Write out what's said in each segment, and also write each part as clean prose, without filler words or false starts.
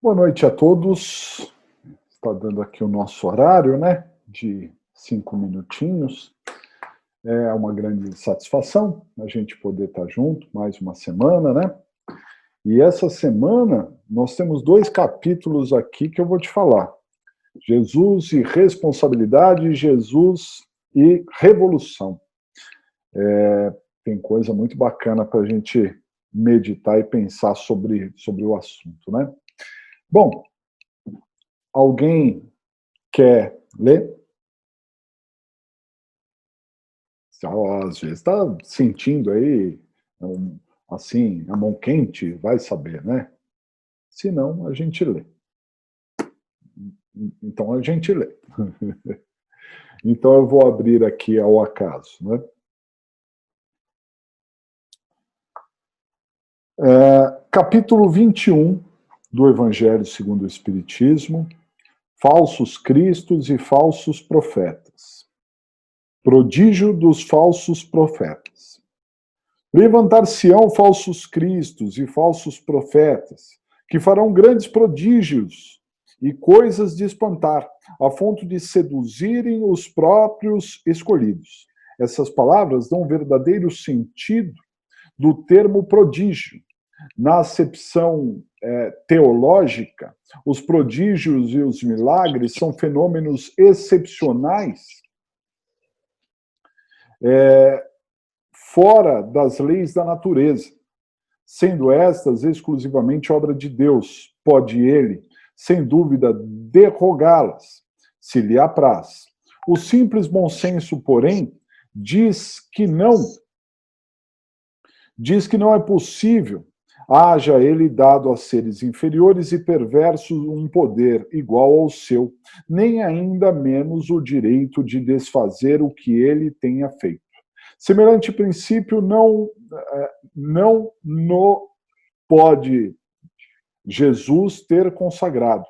Boa noite a todos. Está dando aqui o nosso horário, né? De 5 minutinhos. É uma grande satisfação a gente poder estar junto mais uma semana, né? E essa semana nós temos 2 capítulos aqui que eu vou te falar. Jesus e responsabilidade, Jesus e revolução. Tem coisa muito bacana para a gente meditar e pensar sobre o assunto, né? Bom, alguém quer ler? Às vezes está sentindo aí, assim, a mão quente, vai saber, né? Se não, a gente lê. Então, a gente lê. Então, eu vou abrir aqui ao acaso, né? Capítulo 21 do Evangelho segundo o Espiritismo, falsos cristos e falsos profetas. Prodígio dos falsos profetas. Levantar-se-ão falsos cristos e falsos profetas, que farão grandes prodígios e coisas de espantar, a ponto de seduzirem os próprios escolhidos. Essas palavras dão um verdadeiro sentido do termo prodígio. Na acepção teológica, os prodígios e os milagres são fenômenos excepcionais, fora das leis da natureza, sendo estas exclusivamente obra de Deus. Pode ele, sem dúvida, derrogá-las, se lhe apraz. O simples bom senso, porém, diz que não é possível haja ele dado a seres inferiores e perversos um poder igual ao seu, nem ainda menos o direito de desfazer o que ele tenha feito. Semelhante princípio não pode Jesus ter consagrado.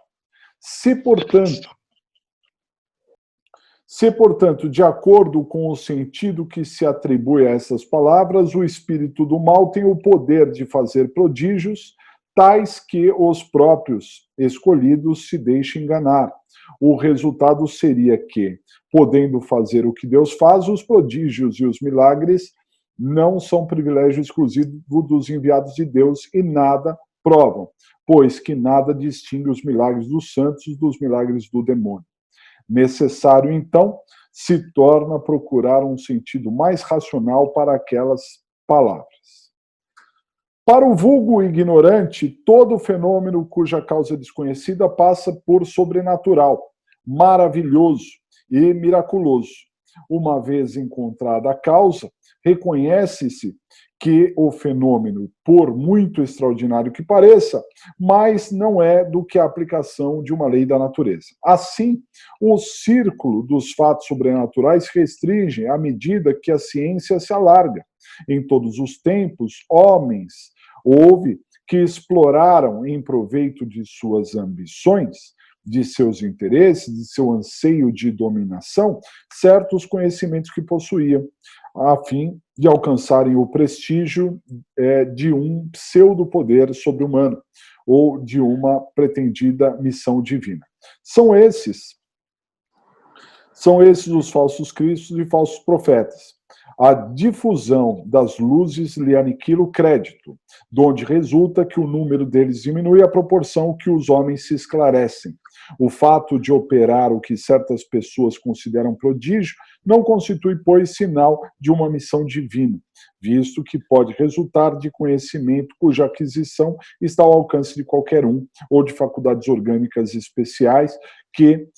Se, portanto, de acordo com o sentido que se atribui a essas palavras, o espírito do mal tem o poder de fazer prodígios, tais que os próprios escolhidos se deixem enganar. O resultado seria que, podendo fazer o que Deus faz, os prodígios e os milagres não são privilégio exclusivo dos enviados de Deus e nada provam, pois que nada distingue os milagres dos santos dos milagres do demônio. Necessário, então, se torna procurar um sentido mais racional para aquelas palavras. Para o vulgo ignorante, todo fenômeno cuja causa é desconhecida passa por sobrenatural, maravilhoso e miraculoso. Uma vez encontrada a causa, reconhece-se que o fenômeno, por muito extraordinário que pareça, mas não é do que a aplicação de uma lei da natureza. Assim, o círculo dos fatos sobrenaturais restringe à medida que a ciência se alarga. Em todos os tempos, homens houve que exploraram em proveito de suas ambições, de seus interesses, de seu anseio de dominação, certos conhecimentos que possuíam, a fim de alcançarem o prestígio de um pseudo-poder sobre-humano ou de uma pretendida missão divina. São esses os falsos cristos e falsos profetas. A difusão das luzes lhe aniquila o crédito, donde resulta que o número deles diminui à proporção que os homens se esclarecem. O fato de operar o que certas pessoas consideram prodígio não constitui, pois, sinal de uma missão divina, visto que pode resultar de conhecimento cuja aquisição está ao alcance de qualquer um, ou de faculdades orgânicas especiais que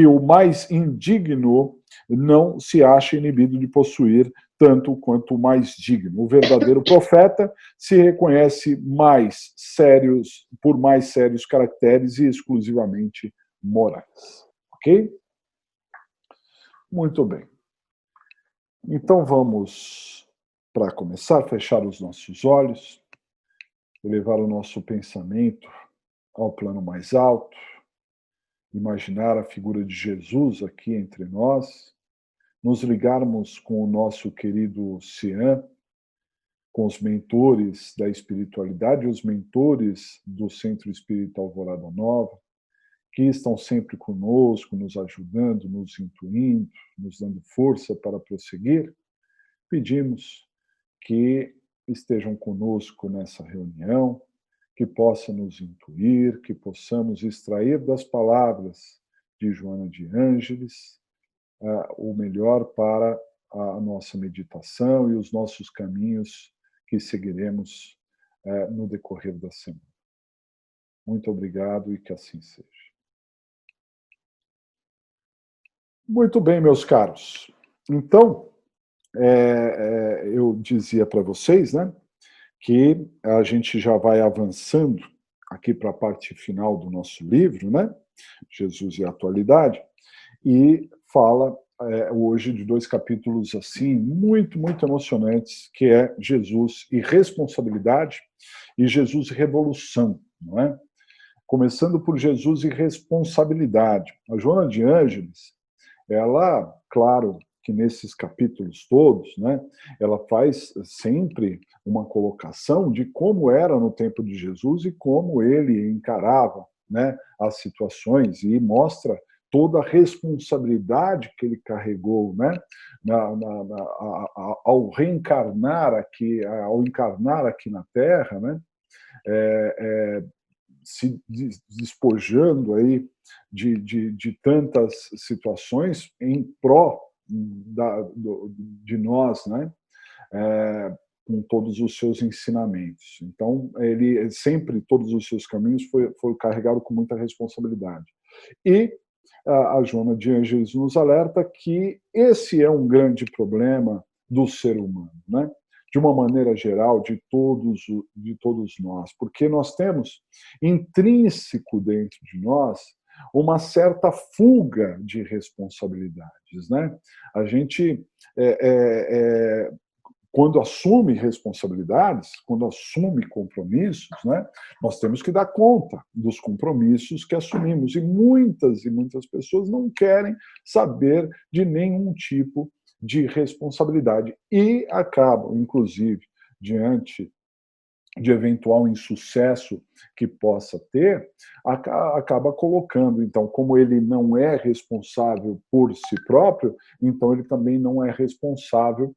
o mais indigno não se acha inibido de possuir tanto quanto o mais digno. O verdadeiro profeta se reconhece por mais sérios caracteres e exclusivamente morais. Ok? Muito bem. Então vamos, para começar, fechar os nossos olhos, elevar o nosso pensamento ao plano mais alto, imaginar a figura de Jesus aqui entre nós, nos ligarmos com o nosso querido Cian, com os mentores da espiritualidade, os mentores do Centro Espírita Alvorada Nova, que estão sempre conosco, nos ajudando, nos intuindo, nos dando força para prosseguir, pedimos que estejam conosco nessa reunião, que possa nos intuir, que possamos extrair das palavras de Joana de Ângeles o melhor para a nossa meditação e os nossos caminhos que seguiremos no decorrer da semana. Muito obrigado e que assim seja. Muito bem, meus caros. Então, eu dizia para vocês, né, que a gente já vai avançando aqui para a parte final do nosso livro, né, Jesus e a Atualidade, e fala hoje de 2 capítulos assim muito, muito emocionantes, que é Jesus e Responsabilidade e Jesus e Revolução, não é? Começando por Jesus e Responsabilidade. A Joana de Ângeles, ela, claro, que nesses capítulos todos, né, ela faz sempre uma colocação de como era no tempo de Jesus e como ele encarava, né, as situações, e mostra toda a responsabilidade que ele carregou, né, ao reencarnar aqui, ao encarnar aqui na Terra, né, se despojando aí de tantas situações em pró de nós, né? Com todos os seus ensinamentos. Então, ele sempre, todos os seus caminhos, foi carregado com muita responsabilidade. E a Joana de Ângeles nos alerta que esse é um grande problema do ser humano, né? De uma maneira geral, de todos nós, porque nós temos intrínseco dentro de nós uma certa fuga de responsabilidades, né? A gente, quando assume responsabilidades, quando assume compromissos, né, nós temos que dar conta dos compromissos que assumimos. E muitas pessoas não querem saber de nenhum tipo de responsabilidade e acabam, inclusive, diante de eventual insucesso que possa ter, acaba colocando, então, como ele não é responsável por si próprio, então ele também não é responsável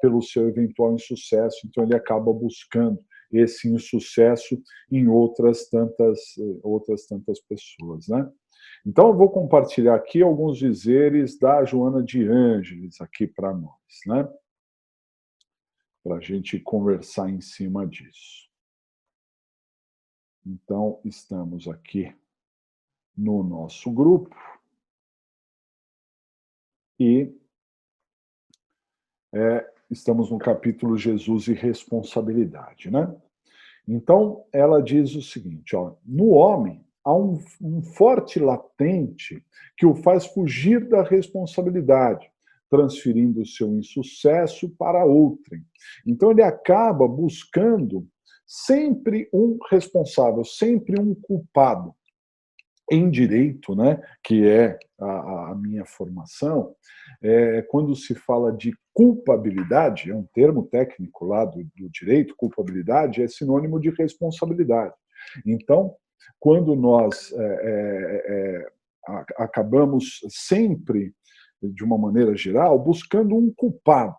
pelo seu eventual insucesso, então ele acaba buscando esse insucesso em outras tantas pessoas, né? Então eu vou compartilhar aqui alguns dizeres da Joana de Ângeles aqui para nós, né? Para a gente conversar em cima disso. Então, estamos aqui no nosso grupo e estamos no capítulo Jesus e Responsabilidade, né? Então, ela diz o seguinte, ó, no homem há um forte latente que o faz fugir da responsabilidade, transferindo o seu insucesso para outrem. Então, ele acaba buscando sempre um responsável, sempre um culpado. Em direito, né, que é a minha formação, quando se fala de culpabilidade, é um termo técnico lá do direito, culpabilidade é sinônimo de responsabilidade. Então, quando nós acabamos sempre, de uma maneira geral, buscando um culpado,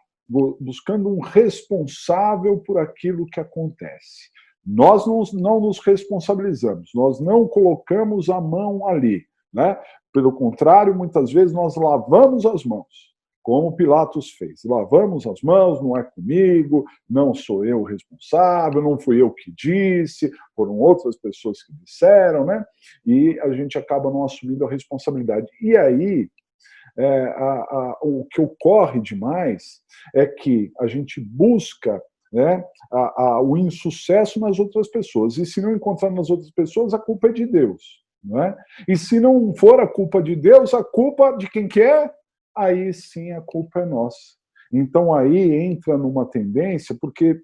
buscando um responsável por aquilo que acontece. Nós não nos responsabilizamos, nós não colocamos a mão ali, né? Pelo contrário, muitas vezes nós lavamos as mãos, como Pilatos fez. Lavamos as mãos, não é comigo, não sou eu o responsável, não fui eu que disse, foram outras pessoas que disseram, né? E a gente acaba não assumindo a responsabilidade. E aí, o que ocorre demais é que a gente busca, né, o insucesso nas outras pessoas. E se não encontrar nas outras pessoas, a culpa é de Deus. Não é? E se não for a culpa de Deus, a culpa de quem que é? Aí sim a culpa é nossa. Então aí entra numa tendência, porque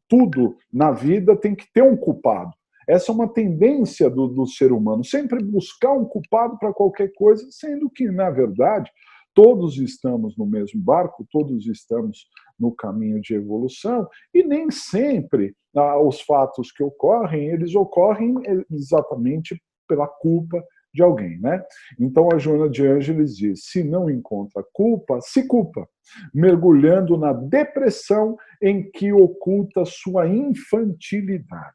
tudo na vida tem que ter um culpado. Essa é uma tendência do ser humano, sempre buscar um culpado para qualquer coisa, sendo que, na verdade, todos estamos no mesmo barco, todos estamos no caminho de evolução, e nem sempre os fatos que ocorrem, eles ocorrem exatamente pela culpa de alguém, né? Então a Joana de Ângeles diz: se não encontra culpa, se culpa, mergulhando na depressão em que oculta sua infantilidade.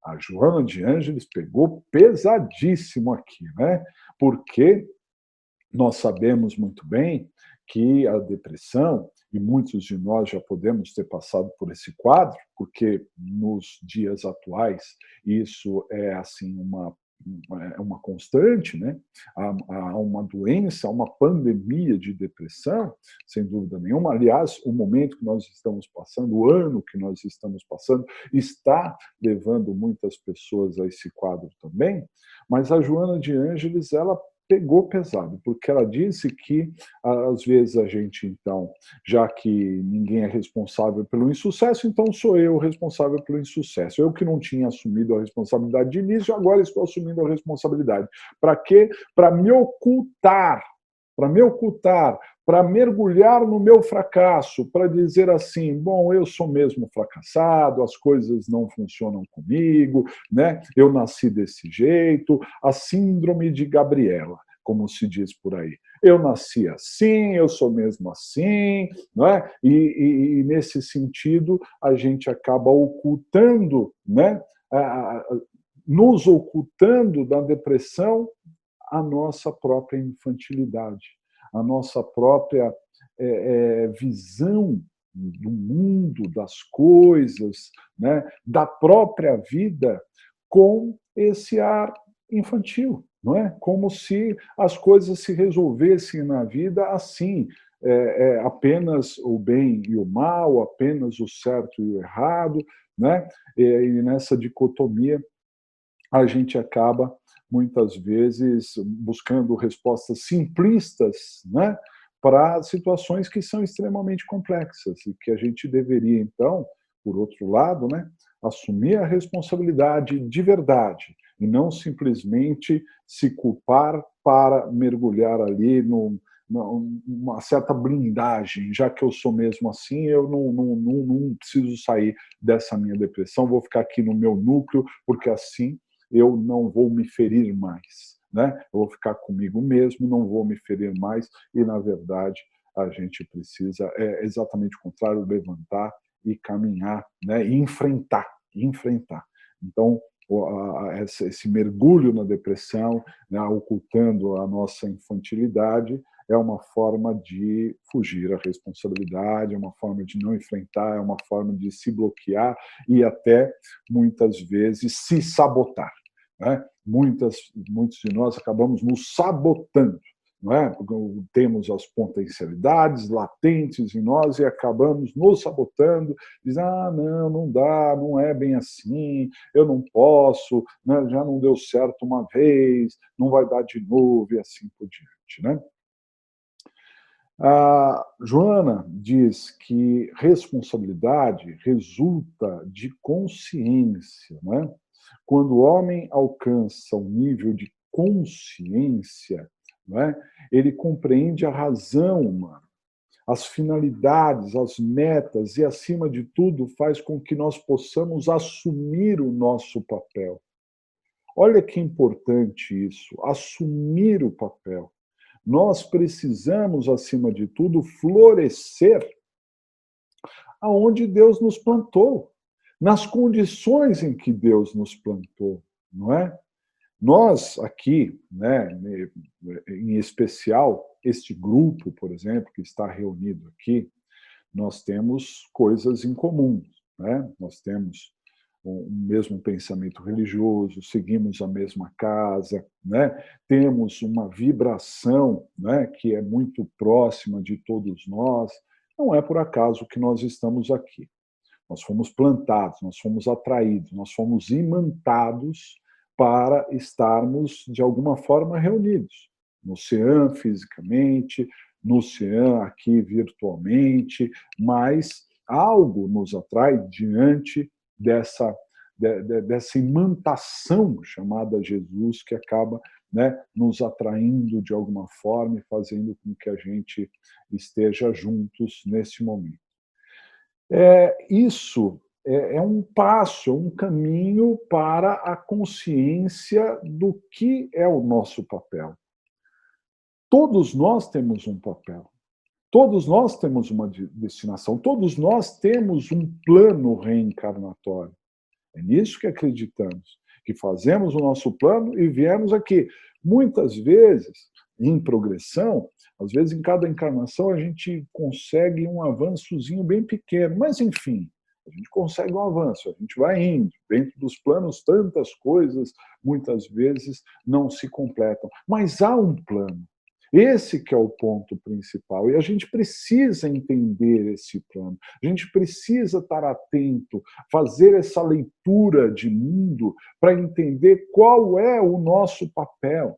A Joana de Ângeles pegou pesadíssimo aqui, né? Porque nós sabemos muito bem que a depressão, e muitos de nós já podemos ter passado por esse quadro, porque nos dias atuais isso é assim uma constante, né? Há uma doença, uma pandemia de depressão, sem dúvida nenhuma. Aliás, o momento que nós estamos passando, o ano que nós estamos passando, está levando muitas pessoas a esse quadro também. Mas a Joana de Ângeles, ela pegou pesado, porque ela disse que, às vezes, a gente, então, já que ninguém é responsável pelo insucesso, então sou eu responsável pelo insucesso. Eu que não tinha assumido a responsabilidade de início, agora estou assumindo a responsabilidade. Para quê? Para me ocultar, para mergulhar no meu fracasso, para dizer assim, bom, eu sou mesmo fracassado, as coisas não funcionam comigo, né? Eu nasci desse jeito, a síndrome de Gabriela, como se diz por aí. Eu nasci assim, eu sou mesmo assim, não é? E nesse sentido, a gente acaba ocultando, né? Nos ocultando da depressão a nossa própria infantilidade, a nossa própria visão do mundo, das coisas, né, da própria vida, com esse ar infantil, não é? Como se as coisas se resolvessem na vida assim, apenas o bem e o mal, apenas o certo e o errado, né? E nessa dicotomia a gente acaba muitas vezes buscando respostas simplistas, né, para situações que são extremamente complexas e que a gente deveria, então, por outro lado, né, assumir a responsabilidade de verdade e não simplesmente se culpar para mergulhar ali numa certa blindagem, já que eu sou mesmo assim, eu não preciso sair dessa minha depressão, vou ficar aqui no meu núcleo, porque assim eu não vou me ferir mais, né? Eu vou ficar comigo mesmo, não vou me ferir mais, e, na verdade, a gente precisa, exatamente o contrário, levantar e caminhar, né? E enfrentar. Então, esse mergulho na depressão, né, ocultando a nossa infantilidade, é uma forma de fugir à responsabilidade, é uma forma de não enfrentar, é uma forma de se bloquear e até, muitas vezes, se sabotar. Né? Muitos de nós acabamos nos sabotando. Não é? Temos as potencialidades latentes em nós e acabamos nos sabotando, dizendo, não dá, não é bem assim, eu não posso, né? Já não deu certo uma vez, não vai dar de novo e assim por diante. Né? A Joana diz que responsabilidade resulta de consciência, né? Quando o homem alcança um nível de consciência, não é? Ele compreende a razão humana, as finalidades, as metas e, acima de tudo, faz com que nós possamos assumir o nosso papel. Olha que importante isso, assumir o papel. Nós precisamos, acima de tudo, florescer aonde Deus nos plantou, nas condições em que Deus nos plantou, não é? Nós aqui, né, em especial, este grupo, por exemplo, que está reunido aqui, nós temos coisas em comum, né? Nós temos o mesmo pensamento religioso, seguimos a mesma casa, né? Temos uma vibração, né, que é muito próxima de todos nós. Não é por acaso que nós estamos aqui. Nós fomos plantados, nós fomos atraídos, nós fomos imantados para estarmos, de alguma forma, reunidos. No CEAM, fisicamente, no CEAM, aqui virtualmente, mas algo nos atrai diante dessa imantação chamada Jesus, que acaba, né, nos atraindo de alguma forma e fazendo com que a gente esteja juntos nesse momento. Isso é um passo, é um caminho para a consciência do que é o nosso papel. Todos nós temos um papel. Todos nós temos uma destinação, todos nós temos um plano reencarnatório. É nisso que acreditamos, que fazemos o nosso plano e viemos aqui. Muitas vezes, em progressão, às vezes em cada encarnação a gente consegue um avançozinho bem pequeno, mas enfim, a gente consegue um avanço, a gente vai indo. Dentro dos planos, tantas coisas, muitas vezes, não se completam. Mas há um plano. Esse que é o ponto principal. E a gente precisa entender esse plano. A gente precisa estar atento, fazer essa leitura de mundo para entender qual é o nosso papel.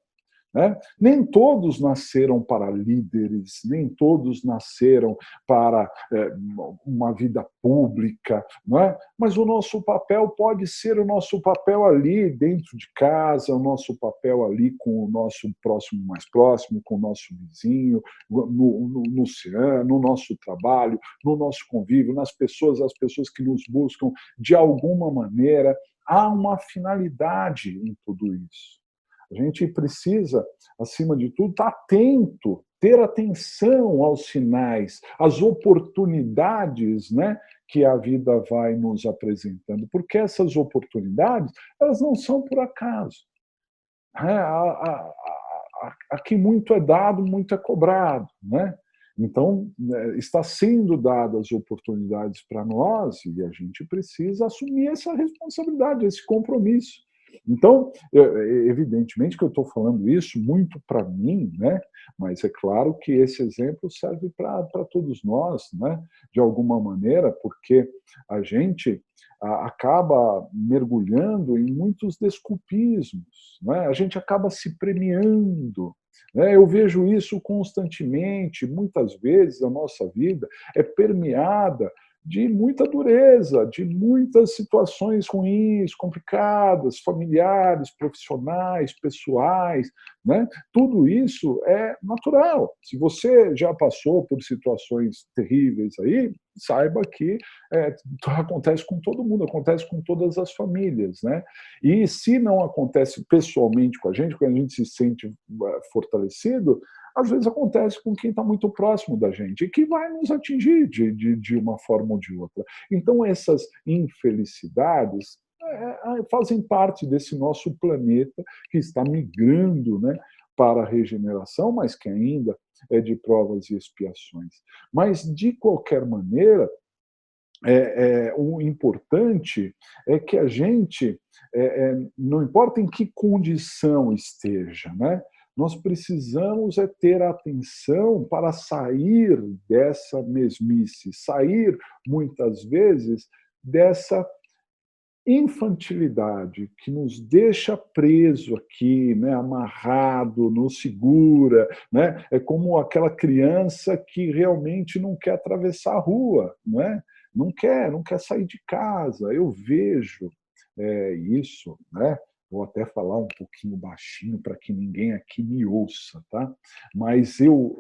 Né? Nem todos nasceram para líderes, nem todos nasceram para uma vida pública, não é? Mas o nosso papel pode ser o nosso papel ali dentro de casa, o nosso papel ali com o nosso próximo mais próximo, com o nosso vizinho, no oceano, no nosso trabalho, no nosso convívio, nas pessoas, as pessoas que nos buscam de alguma maneira. Há uma finalidade em tudo isso. A gente precisa, acima de tudo, estar atento, ter atenção aos sinais, às oportunidades, né, que a vida vai nos apresentando, porque essas oportunidades, elas não são por acaso. Aqui muito é dado, muito é cobrado, né? Então, está sendo dadas oportunidades para nós e a gente precisa assumir essa responsabilidade, esse compromisso. Então, evidentemente que eu estou falando isso muito para mim, né? Mas é claro que esse exemplo serve para todos nós, né? De alguma maneira, porque a gente acaba mergulhando em muitos desculpismos, né? A gente acaba se premiando. Né? Eu vejo isso constantemente, muitas vezes a nossa vida é permeada de muita dureza, de muitas situações ruins, complicadas, familiares, profissionais, pessoais, né? Tudo isso é natural. Se você já passou por situações terríveis aí, saiba que acontece com todo mundo, acontece com todas as famílias, né? E se não acontece pessoalmente com a gente, quando a gente se sente fortalecido, às vezes acontece com quem está muito próximo da gente e que vai nos atingir de uma forma ou de outra. Então, essas infelicidades fazem parte desse nosso planeta que está migrando, né, para a regeneração, mas que ainda é de provas e expiações. Mas, de qualquer maneira, o importante é que a gente, não importa em que condição esteja, né? Nós precisamos ter atenção para sair dessa mesmice, sair, muitas vezes, dessa infantilidade que nos deixa preso aqui, né, amarrado, nos segura, né? É como aquela criança que realmente não quer atravessar a rua, não é? Não quer sair de casa. Eu vejo isso, né? Vou até falar um pouquinho baixinho para que ninguém aqui me ouça, tá? Mas eu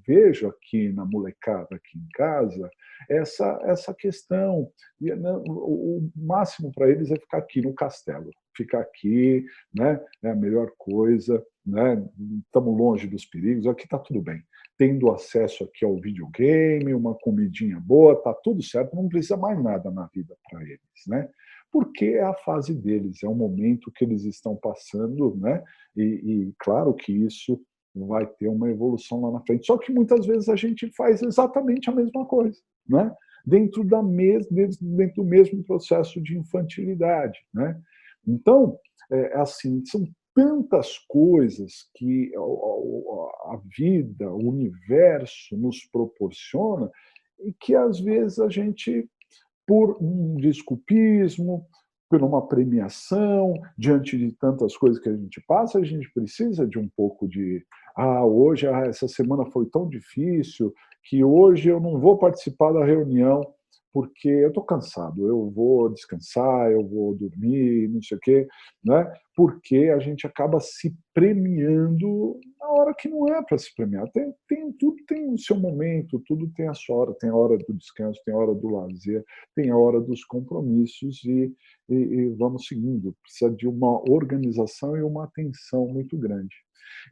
vejo aqui na molecada aqui em casa essa questão. O máximo para eles é ficar aqui no castelo, ficar aqui, né? É a melhor coisa, né? Estamos longe dos perigos, aqui está tudo bem. Tendo acesso aqui ao videogame, uma comidinha boa, está tudo certo, não precisa mais nada na vida para eles, né? Porque é a fase deles, é o momento que eles estão passando, né? E claro que isso vai ter uma evolução lá na frente. Só que muitas vezes a gente faz exatamente a mesma coisa, né? Dentro do mesmo processo de infantilidade, né? Então, assim, são tantas coisas que a vida, o universo nos proporciona e que às vezes a gente, por um desculpismo, por uma premiação, diante de tantas coisas que a gente passa, a gente precisa de um pouco de hoje, essa semana foi tão difícil que hoje eu não vou participar da reunião porque eu estou cansado, eu vou descansar, eu vou dormir, não sei o quê, né? Porque a gente acaba se premiando na hora que não é para se premiar. Tudo tem o seu momento, tudo tem a sua hora, tem a hora do descanso, tem a hora do lazer, tem a hora dos compromissos e vamos seguindo. Precisa de uma organização e uma atenção muito grande.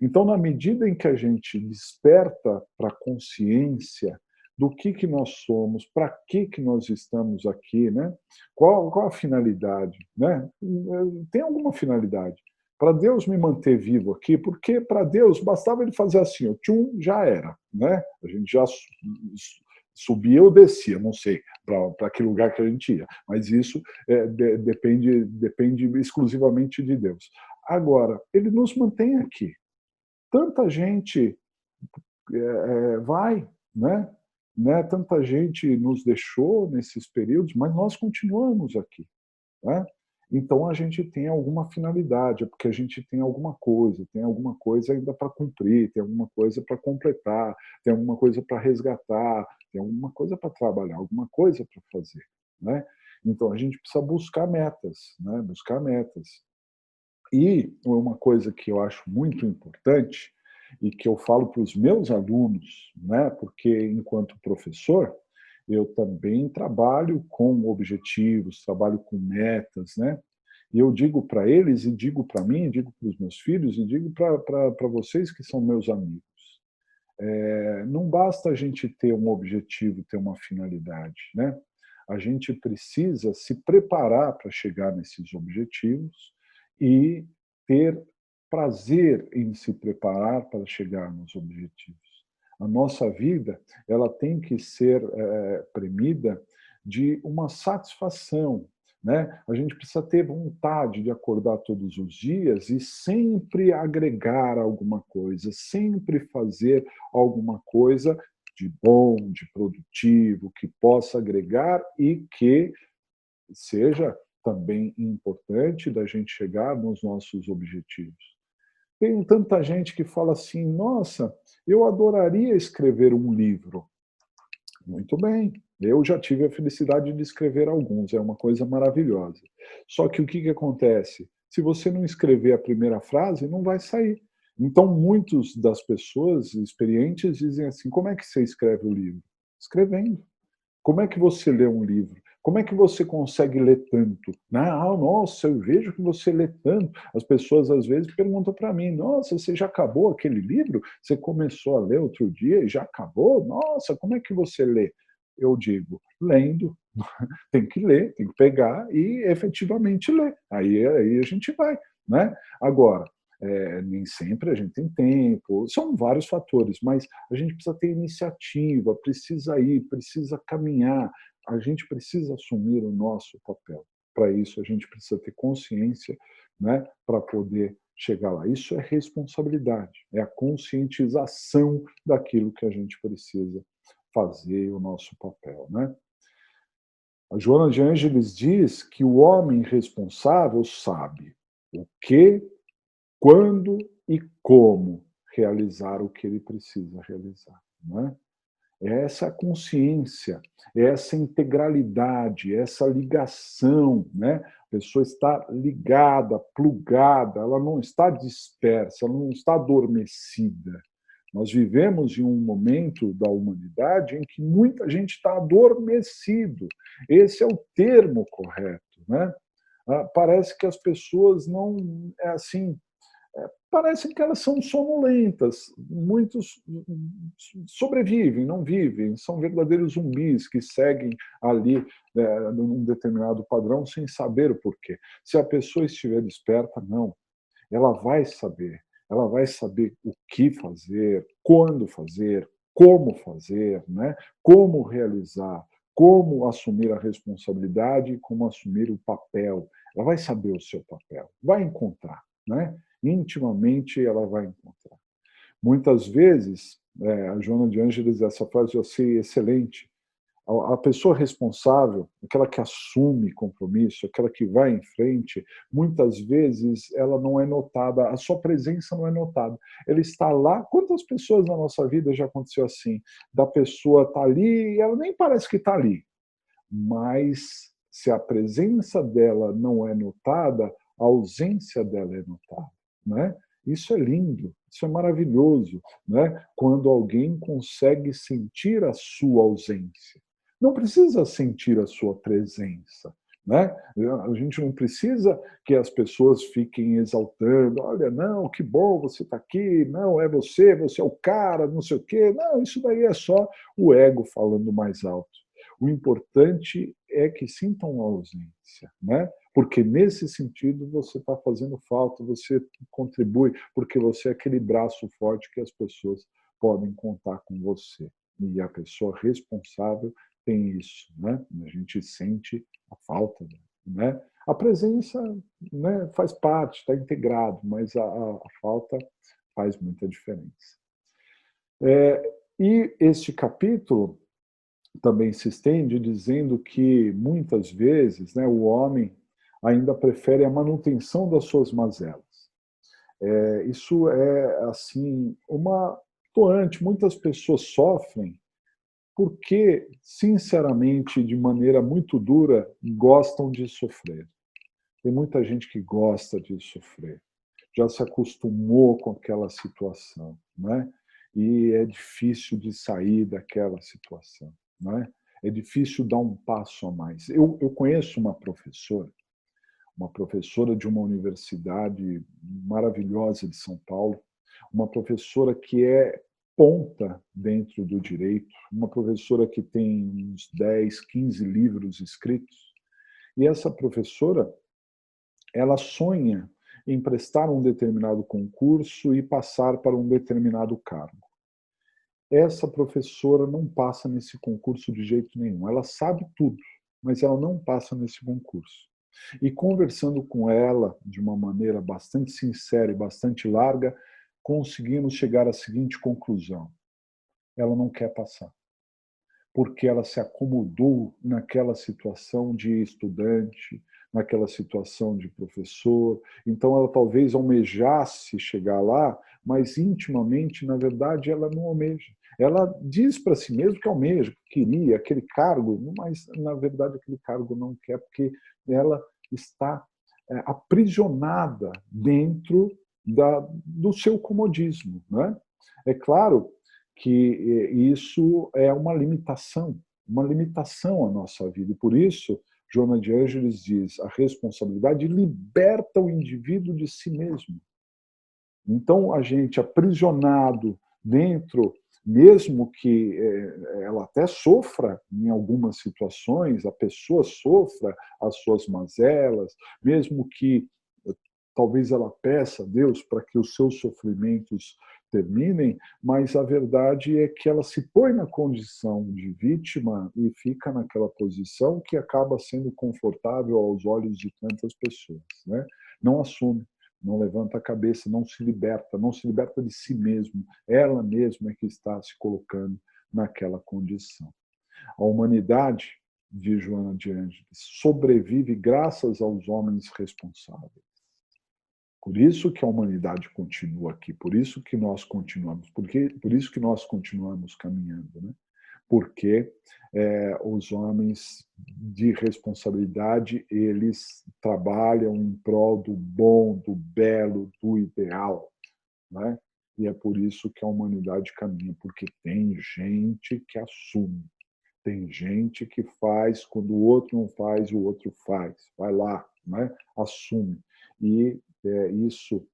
Então, na medida em que a gente desperta para a consciência do que nós somos, para que nós estamos aqui, né? Qual a finalidade, né? Tem alguma finalidade. Para Deus me manter vivo aqui, porque para Deus bastava ele fazer assim, o tchum, já era, né? A gente já subia ou descia, não sei para que lugar que a gente ia, mas isso depende exclusivamente de Deus. Agora, ele nos mantém aqui. Tanta gente vai, né? Tanta gente nos deixou nesses períodos, mas nós continuamos aqui, né? Então a gente tem alguma finalidade, é porque a gente tem alguma coisa ainda para cumprir, tem alguma coisa para completar, tem alguma coisa para resgatar, tem alguma coisa para trabalhar, alguma coisa para fazer, né? Então a gente precisa buscar metas, né? Buscar metas. E uma coisa que eu acho muito importante e que eu falo para os meus alunos, né, porque enquanto professor, eu também trabalho com objetivos, trabalho com metas, né? E eu digo para eles, e digo para mim, digo para os meus filhos, e digo para vocês que são meus amigos. Não basta a gente ter um objetivo, ter uma finalidade, né? A gente precisa se preparar para chegar nesses objetivos e ter prazer em se preparar para chegar nos objetivos. A nossa vida, ela tem que ser premida de uma satisfação, né? A gente precisa ter vontade de acordar todos os dias e sempre agregar alguma coisa, sempre fazer alguma coisa de bom, de produtivo, que possa agregar e que seja também importante da gente chegar nos nossos objetivos. Tem tanta gente que fala assim: nossa, eu adoraria escrever um livro. Muito bem, eu já tive a felicidade de escrever alguns, é uma coisa maravilhosa. Só que o que acontece? Se você não escrever a primeira frase, não vai sair. Então, muitas das pessoas experientes dizem assim: como é que você escreve o livro? Escrevendo. Como é que você lê um livro? Como é que você consegue ler tanto? Ah, nossa, eu vejo que você lê tanto. As pessoas às vezes perguntam para mim: nossa, você já acabou aquele livro? Você começou a ler outro dia e já acabou? Nossa, como é que você lê? Eu digo: lendo. Tem que ler, tem que pegar e efetivamente ler. Aí a gente vai, né? Agora, nem sempre a gente tem tempo, são vários fatores, mas a gente precisa ter iniciativa, precisa ir, precisa caminhar, a gente precisa assumir o nosso papel. Para isso, a gente precisa ter consciência, né, para poder chegar lá. Isso é responsabilidade, é a conscientização daquilo que a gente precisa fazer, o nosso papel, né? A Joana de Ângeles diz que o homem responsável sabe o que, quando e como realizar o que ele precisa realizar. Não é? É essa consciência, é essa integralidade, é essa ligação, né? A pessoa está ligada, plugada, ela não está dispersa, ela não está adormecida. Nós vivemos em um momento da humanidade em que muita gente está adormecido. Esse é o termo correto, né? Parece que as pessoas não é assim, parecem que elas são sonolentas. Muitos sobrevivem, não vivem, são verdadeiros zumbis que seguem ali num determinado padrão sem saber o porquê. Se a pessoa estiver desperta, não. Ela vai saber o que fazer, quando fazer, fazer, né? Como realizar, como assumir a responsabilidade, como assumir o papel. Ela vai saber o seu papel, vai encontrar, né? Intimamente ela vai encontrar. Muitas vezes, a Joana de Ângeles, essa frase eu achei excelente, a pessoa responsável, aquela que assume compromisso, aquela que vai em frente, muitas vezes ela não é notada, a sua presença não é notada. Ela está lá. Quantas pessoas na nossa vida já aconteceu assim? Da pessoa estar ali e ela nem parece que está ali, mas se a presença dela não é notada, a ausência dela é notada, né? Isso é lindo, isso é maravilhoso, né? Quando alguém consegue sentir a sua ausência. Não precisa sentir a sua presença, né? A gente não precisa que as pessoas fiquem exaltando, olha, não, que bom você está aqui, não, é você, você é o cara, não sei o quê. Não, isso daí é só o ego falando mais alto. O importante é que sintam a ausência, né? Porque nesse sentido você está fazendo falta, você contribui, porque você é aquele braço forte que as pessoas podem contar com você. E a pessoa responsável tem isso, né? A gente sente a falta, né? A presença, né, faz parte, está integrado, mas a falta faz muita diferença. E este capítulo também se estende dizendo que muitas vezes, né, o homem ainda prefere a manutenção das suas mazelas. Isso é assim uma toante. Muitas pessoas sofrem porque, sinceramente, de maneira muito dura, gostam de sofrer. Tem muita gente que gosta de sofrer, já se acostumou com aquela situação, né? E é difícil de sair daquela situação, né? É difícil dar um passo a mais. Eu conheço uma professora de uma universidade maravilhosa de São Paulo, uma professora que é ponta dentro do direito, uma professora que tem uns 10, 15 livros escritos. E essa professora, ela sonha em prestar um determinado concurso e passar para um determinado cargo. Essa professora não passa nesse concurso de jeito nenhum. Ela sabe tudo, mas ela não passa nesse concurso. E conversando com ela de uma maneira bastante sincera e bastante larga, conseguimos chegar à seguinte conclusão: ela não quer passar, porque ela se acomodou naquela situação de estudante, naquela situação de professor. Então, ela talvez almejasse chegar lá, mas intimamente, na verdade, ela não almeja. Ela diz para si mesma que almeja, que queria aquele cargo, mas, na verdade, aquele cargo não quer, porque ela está aprisionada dentro do seu comodismo. Né? É claro que isso é uma limitação à nossa vida. E por isso, Joana de Ângeles diz, a responsabilidade liberta o indivíduo de si mesmo. Então, a gente aprisionado dentro, mesmo que ela até sofra em algumas situações, a pessoa sofra as suas mazelas, mesmo que talvez ela peça a Deus para que os seus sofrimentos terminem, mas a verdade é que ela se põe na condição de vítima e fica naquela posição que acaba sendo confortável aos olhos de tantas pessoas, né? Não assume, não levanta a cabeça, não se liberta de si mesmo. Ela mesma é que está se colocando naquela condição. A humanidade, diz Joana de Ângeles, sobrevive graças aos homens responsáveis. Por isso que a humanidade continua aqui, por isso que nós continuamos, por isso que nós continuamos caminhando, né? Porque os homens de responsabilidade, eles trabalham em prol do bom, do belo, do ideal, né? E é por isso que a humanidade caminha, porque tem gente que assume, tem gente que faz, quando o outro não faz, o outro faz, vai lá, né? Assume. E isso,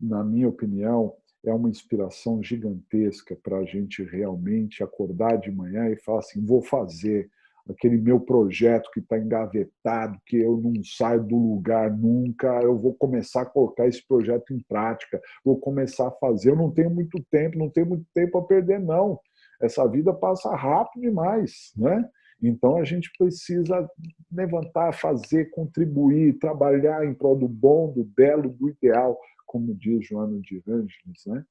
na minha opinião, é uma inspiração gigantesca para a gente realmente acordar de manhã e falar assim, vou fazer aquele meu projeto que está engavetado, que eu não saio do lugar nunca, eu vou começar a colocar esse projeto em prática, vou começar a fazer, eu não tenho muito tempo, não tenho muito tempo a perder, não. Essa vida passa rápido demais, né? Então a gente precisa levantar, fazer, contribuir, trabalhar em prol do bom, do belo, do ideal, como diz Joana de Ângeles, né?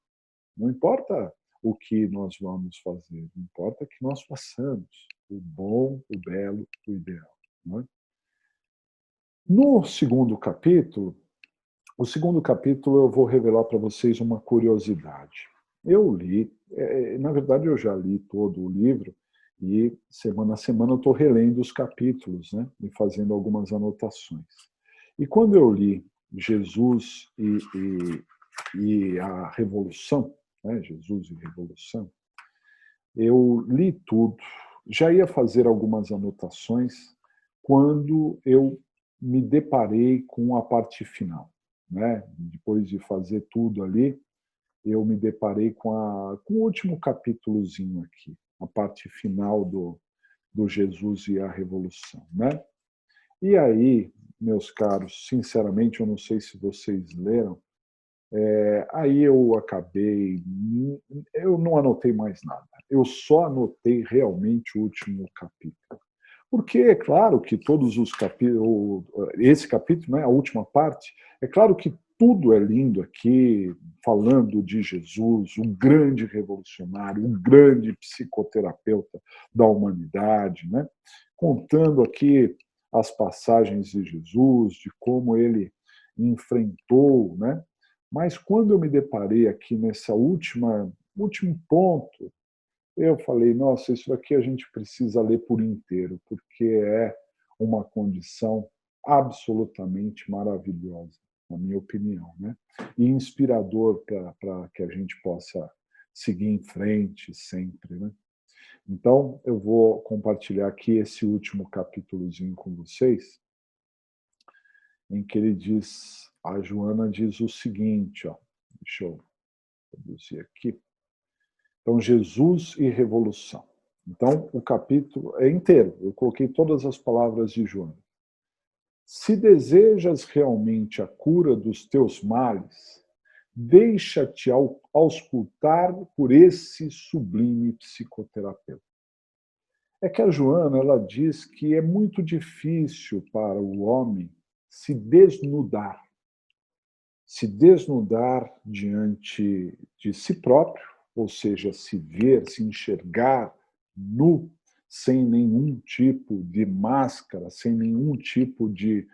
Não importa o que nós vamos fazer, não importa que nós façamos o bom, o belo, o ideal. Não é? No segundo capítulo, o segundo capítulo eu vou revelar para vocês uma curiosidade. Eu li, na verdade eu já li todo o livro, E semana a semana eu estou relendo os capítulos, né? E fazendo algumas anotações. E quando eu li Jesus e a Revolução, né? Jesus e Revolução, eu li tudo, já ia fazer algumas anotações quando eu me deparei com a parte final, né? Depois de fazer tudo ali, eu me deparei com o último capítulozinho aqui, a parte final do Jesus e a Revolução, né? E aí, meus caros, sinceramente, eu não sei se vocês leram, aí eu acabei, eu não anotei mais nada. Eu só anotei realmente o último capítulo. Porque é claro que todos os capítulos, esse capítulo, né, a última parte, é claro que tudo é lindo aqui, falando de Jesus, um grande revolucionário, um grande psicoterapeuta da humanidade, né? Contando aqui as passagens de Jesus, de como ele enfrentou, né? Mas quando eu me deparei aqui nessa último ponto, eu falei, nossa, isso aqui a gente precisa ler por inteiro, porque é uma condição absolutamente maravilhosa, na minha opinião, né? E inspirador para que a gente possa seguir em frente sempre, né? Então, eu vou compartilhar aqui esse último capítulozinho com vocês, em que ele diz, a Joana diz o seguinte, ó, deixa eu traduzir aqui. Então, Jesus e Revolução. Então, o capítulo é inteiro. Eu coloquei todas as palavras de Joana. Se desejas realmente a cura dos teus males, deixa-te auscultar por esse sublime psicoterapeuta. É que a Joana, ela diz que é muito difícil para o homem se desnudar diante de si próprio, ou seja, se ver, se enxergar nu, sem nenhum tipo de máscara, sem nenhum tipo de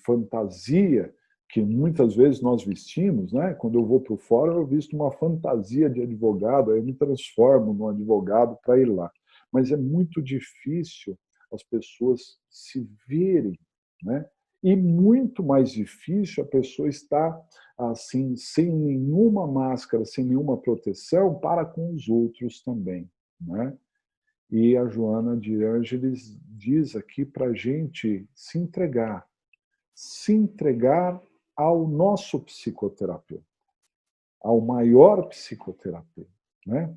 fantasia que muitas vezes nós vestimos, né? Quando eu vou para o fórum, eu visto uma fantasia de advogado, aí eu me transformo num advogado para ir lá. Mas é muito difícil as pessoas se verem, né? E muito mais difícil a pessoa estar assim, sem nenhuma máscara, sem nenhuma proteção para com os outros também, né? E a Joana de Ângeles diz aqui para a gente se entregar ao nosso psicoterapeuta, ao maior psicoterapeuta, né?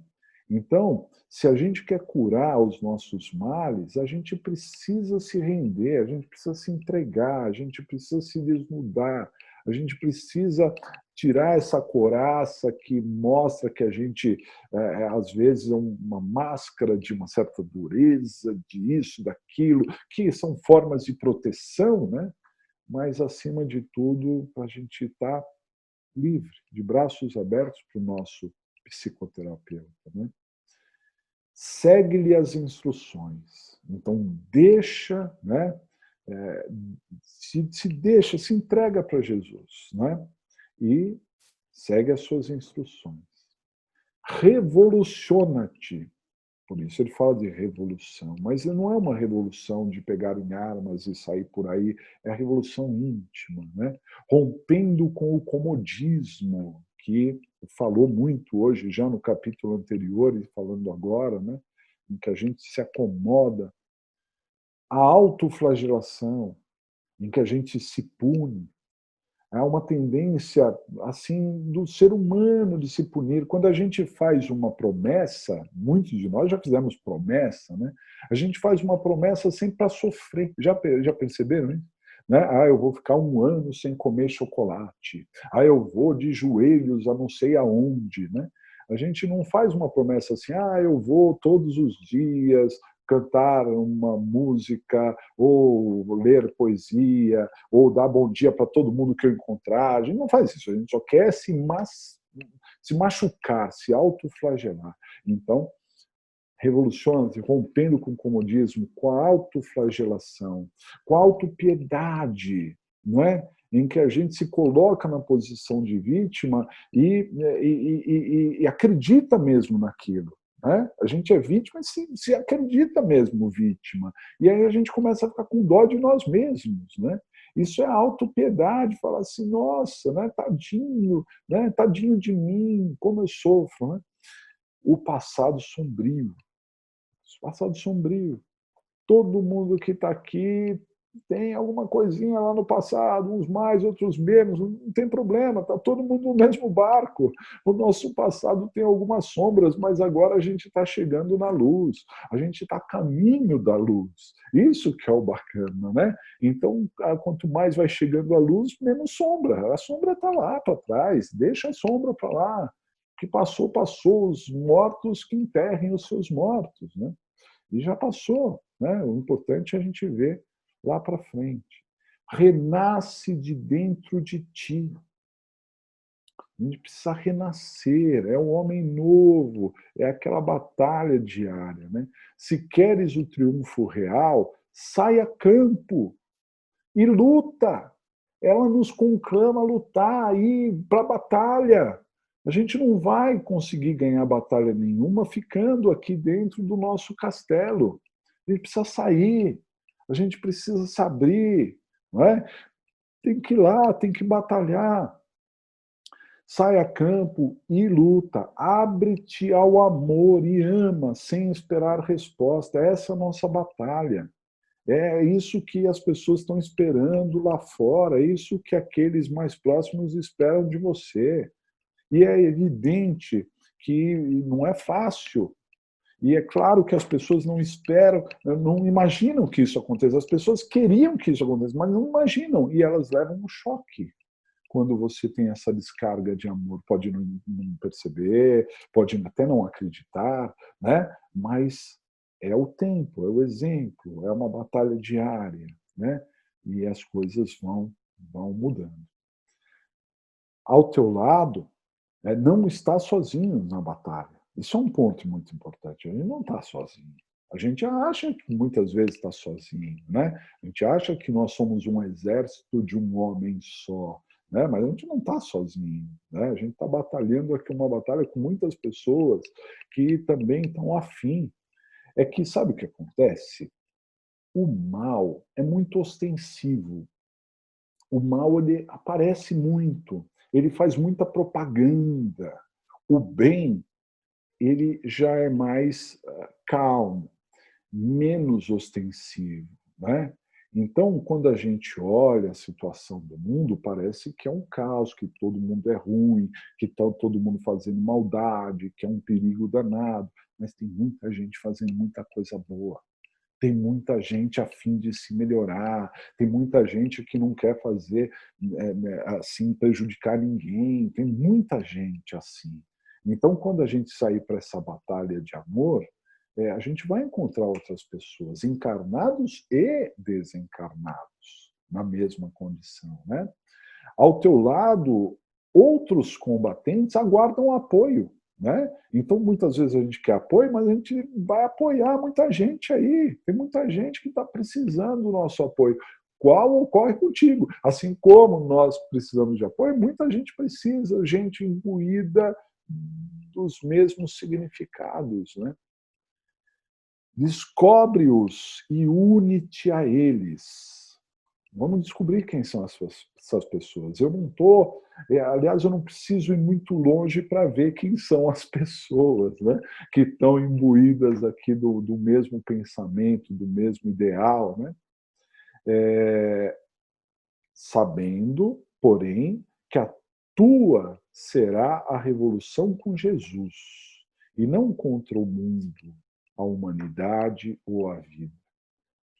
Então, se a gente quer curar os nossos males, a gente precisa se render, a gente precisa se entregar, a gente precisa se desnudar, a gente precisa tirar essa couraça que mostra que a gente, às vezes, é uma máscara de uma certa dureza, de isso, daquilo, que são formas de proteção, né? Mas, acima de tudo, a gente está livre, de braços abertos para o nosso psicoterapeuta, né? Segue-lhe as instruções. Então, deixa, né? Se deixa, se entrega para Jesus, né? E segue as suas instruções. Revoluciona-te. Por isso ele fala de revolução, mas não é uma revolução de pegar em armas e sair por aí, é a revolução íntima, né? Rompendo com o comodismo, que falou muito hoje, já no capítulo anterior e falando agora, né? Em que a gente se acomoda, a autoflagelação, em que a gente se pune. Há uma tendência assim do ser humano de se punir. Quando a gente faz uma promessa, muitos de nós já fizemos promessa, né? A gente faz uma promessa sempre para sofrer. Já perceberam isso? Né? Ah, eu vou ficar 1 ano sem comer chocolate. Ah, eu vou de joelhos a não sei aonde, né? A gente não faz uma promessa assim, ah, eu vou todos os dias cantar uma música ou ler poesia ou dar bom dia para todo mundo que eu encontrar. A gente não faz isso, a gente só quer se machucar, se autoflagelar. Então, revoluciona-se, rompendo com o comodismo, com a autoflagelação, com a autopiedade, não é? Em que a gente se coloca na posição de vítima e acredita mesmo naquilo. né? A gente é vítima e se acredita mesmo vítima. E aí a gente começa a ficar com dó de nós mesmos, né? Isso é autopiedade, falar assim, nossa, né? Tadinho de mim, como eu sofro, né? O passado sombrio. O passado sombrio. Todo mundo que está aqui tem alguma coisinha lá no passado, uns mais, outros menos, não tem problema, está todo mundo no mesmo barco. O nosso passado tem algumas sombras, mas agora a gente está chegando na luz, a gente está a caminho da luz. Isso que é o bacana, né? Então, quanto mais vai chegando a luz, menos sombra. A sombra está lá para trás, deixa a sombra para lá. O que passou, passou. Os mortos que enterrem os seus mortos, né? E já passou, né? O importante é a gente ver lá para frente. Renasce de dentro de ti. A gente precisa renascer, é um homem novo, é aquela batalha diária, né? Se queres o triunfo real, sai a campo e luta. Ela nos conclama a lutar aí para a batalha. A gente não vai conseguir ganhar batalha nenhuma ficando aqui dentro do nosso castelo. A gente precisa sair, a gente precisa se abrir, não é? Tem que ir lá, tem que batalhar. Sai a campo e luta. Abre-te ao amor e ama sem esperar resposta. Essa é a nossa batalha. É isso que as pessoas estão esperando lá fora, é isso que aqueles mais próximos esperam de você. E é evidente que não é fácil. E é claro que as pessoas não esperam, não imaginam que isso aconteça. As pessoas queriam que isso aconteça, mas não imaginam. E elas levam um choque quando você tem essa descarga de amor. Pode não perceber, pode até não acreditar, né? Mas é o tempo, é o exemplo, é uma batalha diária, né? E as coisas vão mudando. Ao teu lado, não está sozinho na batalha. Isso é um ponto muito importante. A gente não está sozinho. A gente acha que muitas vezes está sozinho, né? A gente acha que nós somos um exército de um homem só, né? Mas a gente não está sozinho, né? A gente está batalhando aqui uma batalha com muitas pessoas que também estão afim. É que sabe o que acontece? O mal é muito ostensivo. O mal ele aparece muito, ele faz muita propaganda. O bem ele já é mais calmo, menos ostensivo, né? Então, quando a gente olha a situação do mundo, parece que é um caos, que todo mundo é ruim, que está todo mundo fazendo maldade, que é um perigo danado, mas tem muita gente fazendo muita coisa boa. Tem muita gente a fim de se melhorar, tem muita gente que não quer fazer assim prejudicar ninguém, tem muita gente assim. Então, quando a gente sair para essa batalha de amor, a gente vai encontrar outras pessoas, encarnados e desencarnados, na mesma condição, né? Ao teu lado, outros combatentes aguardam apoio, né? Então, muitas vezes a gente quer apoio, mas a gente vai apoiar muita gente aí. Tem muita gente que está precisando do nosso apoio. Qual ocorre contigo? Assim como nós precisamos de apoio, muita gente precisa, gente imbuída dos mesmos significados, né? Descobre-os e une-te a eles. Vamos descobrir quem são essas pessoas. Eu não estou, aliás, eu não preciso ir muito longe para ver quem são as pessoas, né, que estão imbuídas aqui do mesmo pensamento, do mesmo ideal, né? Sabendo, porém, que a tua será a revolução com Jesus, e não contra o mundo, a humanidade ou a vida.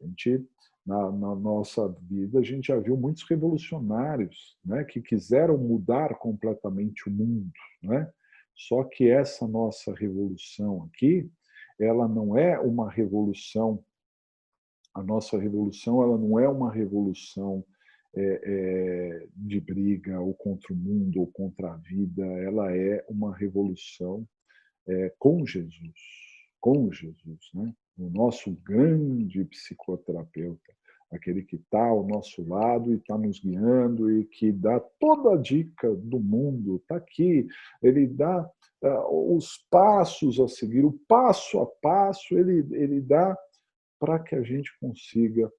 A gente, na nossa vida, a gente já viu muitos revolucionários, né, que quiseram mudar completamente o mundo, né? Só que essa nossa revolução aqui, ela não é uma revolução, a nossa revolução, ela não é uma revolução de briga ou contra o mundo ou contra a vida, ela é uma revolução com Jesus, né? O nosso grande psicoterapeuta, aquele que está ao nosso lado e está nos guiando e que dá toda a dica do mundo, está aqui, ele dá os passos a seguir, o passo a passo, ele dá para que a gente consiga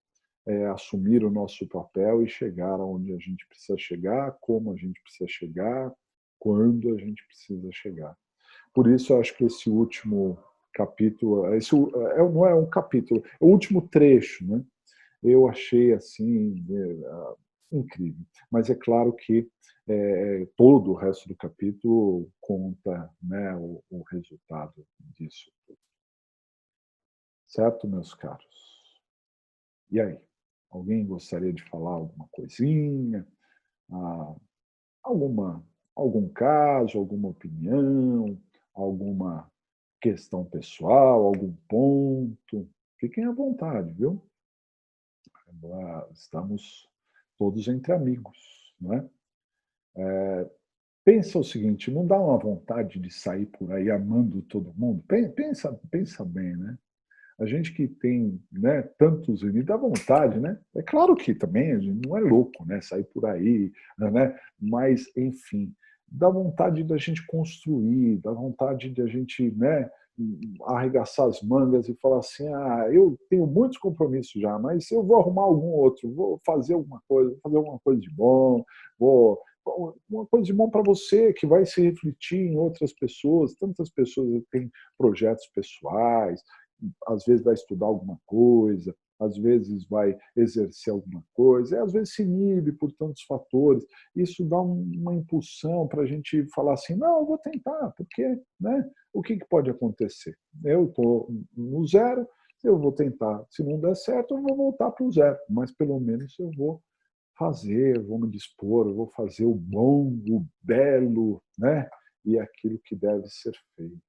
assumir o nosso papel e chegar aonde a gente precisa chegar, como a gente precisa chegar, quando a gente precisa chegar. Por isso, eu acho que esse último capítulo, não é um capítulo, é o último trecho, né? Eu achei assim incrível. Mas é claro que todo o resto do capítulo conta, né, o resultado disso tudo. Certo, meus caros? E aí? Alguém gostaria de falar alguma coisinha? Ah, alguma, algum caso, alguma opinião, alguma questão pessoal, algum ponto? Fiquem à vontade, viu? Estamos todos entre amigos, não é? Pensa o seguinte, não dá uma vontade de sair por aí amando todo mundo? Pensa bem, né? A gente que tem, né, tantos inimigos, dá vontade, né? É claro que também a gente não é louco, né? Sair por aí, né? Mas, enfim, dá vontade da gente construir, dá vontade de a gente, né, arregaçar as mangas e falar assim, eu tenho muitos compromissos já, mas eu vou arrumar algum outro, vou fazer alguma coisa de bom, vou uma coisa de bom para você que vai se refletir em outras pessoas. Tantas pessoas têm projetos pessoais, às vezes vai estudar alguma coisa, às vezes vai exercer alguma coisa, e às vezes se inibe por tantos fatores. Isso dá uma impulsão para a gente falar assim, não, eu vou tentar, porque, né, o que pode acontecer? Eu estou no zero, eu vou tentar. Se não der certo, eu vou voltar para o zero, mas pelo menos eu vou fazer, eu vou me dispor, eu vou fazer o bom, o belo, né? E aquilo que deve ser feito.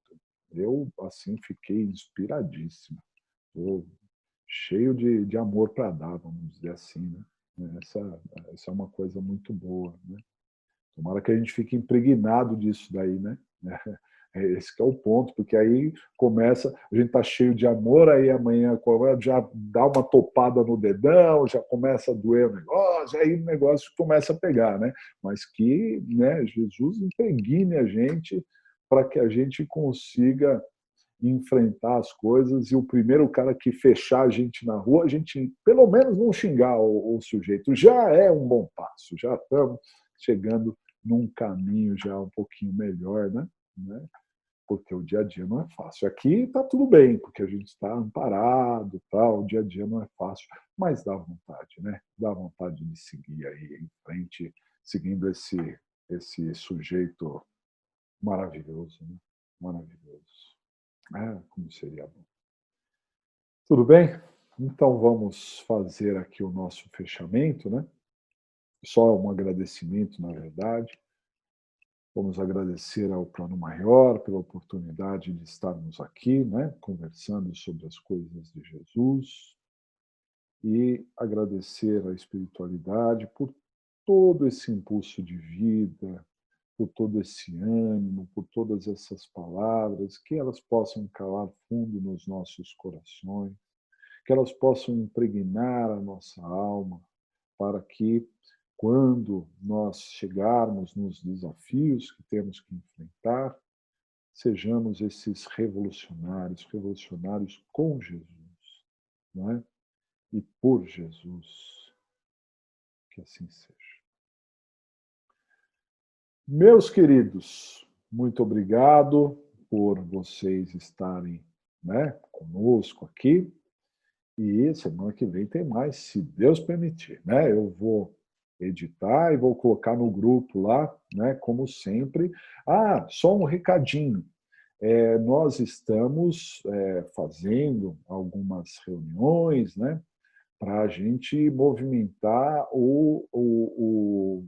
Eu, assim, fiquei inspiradíssimo. Estou cheio de amor para dar, vamos dizer assim, né? Essa é uma coisa muito boa, né? Tomara que a gente fique impregnado disso daí, né? Esse que é o ponto, porque aí começa, a gente está cheio de amor, aí amanhã já dá uma topada no dedão, já começa a doer o negócio, aí o negócio começa a pegar, né? Mas que, né, Jesus impregne a gente para que a gente consiga enfrentar as coisas e o primeiro cara que fechar a gente na rua, a gente pelo menos não xingar o sujeito. Já é um bom passo, já estamos chegando num caminho já um pouquinho melhor, né? Porque o dia a dia não é fácil. Aqui está tudo bem, porque a gente está amparado, tal, o dia a dia não é fácil, mas dá vontade, né? Dá vontade de seguir aí em frente, seguindo esse sujeito maravilhoso, né? Maravilhoso. Como seria bom. Tudo bem? Então vamos fazer aqui o nosso fechamento, né? Só um agradecimento, na verdade. Vamos agradecer ao Plano Maior pela oportunidade de estarmos aqui, né, conversando sobre as coisas de Jesus e agradecer à espiritualidade por todo esse impulso de vida, por todo esse ânimo, por todas essas palavras, que elas possam calar fundo nos nossos corações, que elas possam impregnar a nossa alma, para que, quando nós chegarmos nos desafios que temos que enfrentar, sejamos esses revolucionários, revolucionários com Jesus, não é? E por Jesus, que assim seja. Meus queridos, muito obrigado por vocês estarem, né, conosco aqui. E semana que vem tem mais, se Deus permitir, né? Eu vou editar e vou colocar no grupo lá, né? Como sempre. Só um recadinho. Nós estamos fazendo algumas reuniões, né? Para a gente movimentar o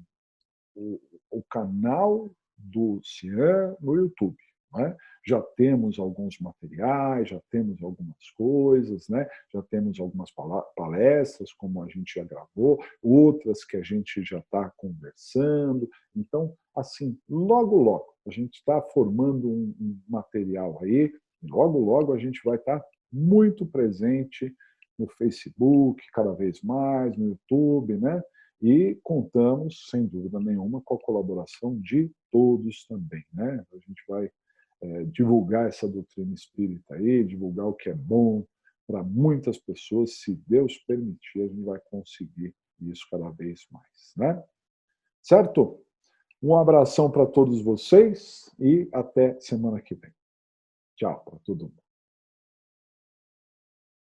canal do Cian no YouTube. Né? Já temos alguns materiais, já temos algumas coisas, né? Já temos algumas palestras, como a gente já gravou, outras que a gente já está conversando. Então, assim, logo, logo, a gente está formando um material aí, logo, logo a gente vai estar muito presente no Facebook, cada vez mais, no YouTube, né? E contamos, sem dúvida nenhuma, com a colaboração de todos também, né? A gente vai divulgar essa doutrina espírita aí, divulgar o que é bom para muitas pessoas, se Deus permitir, a gente vai conseguir isso cada vez mais, né? Certo? Um abração para todos vocês e até semana que vem. Tchau para todo mundo.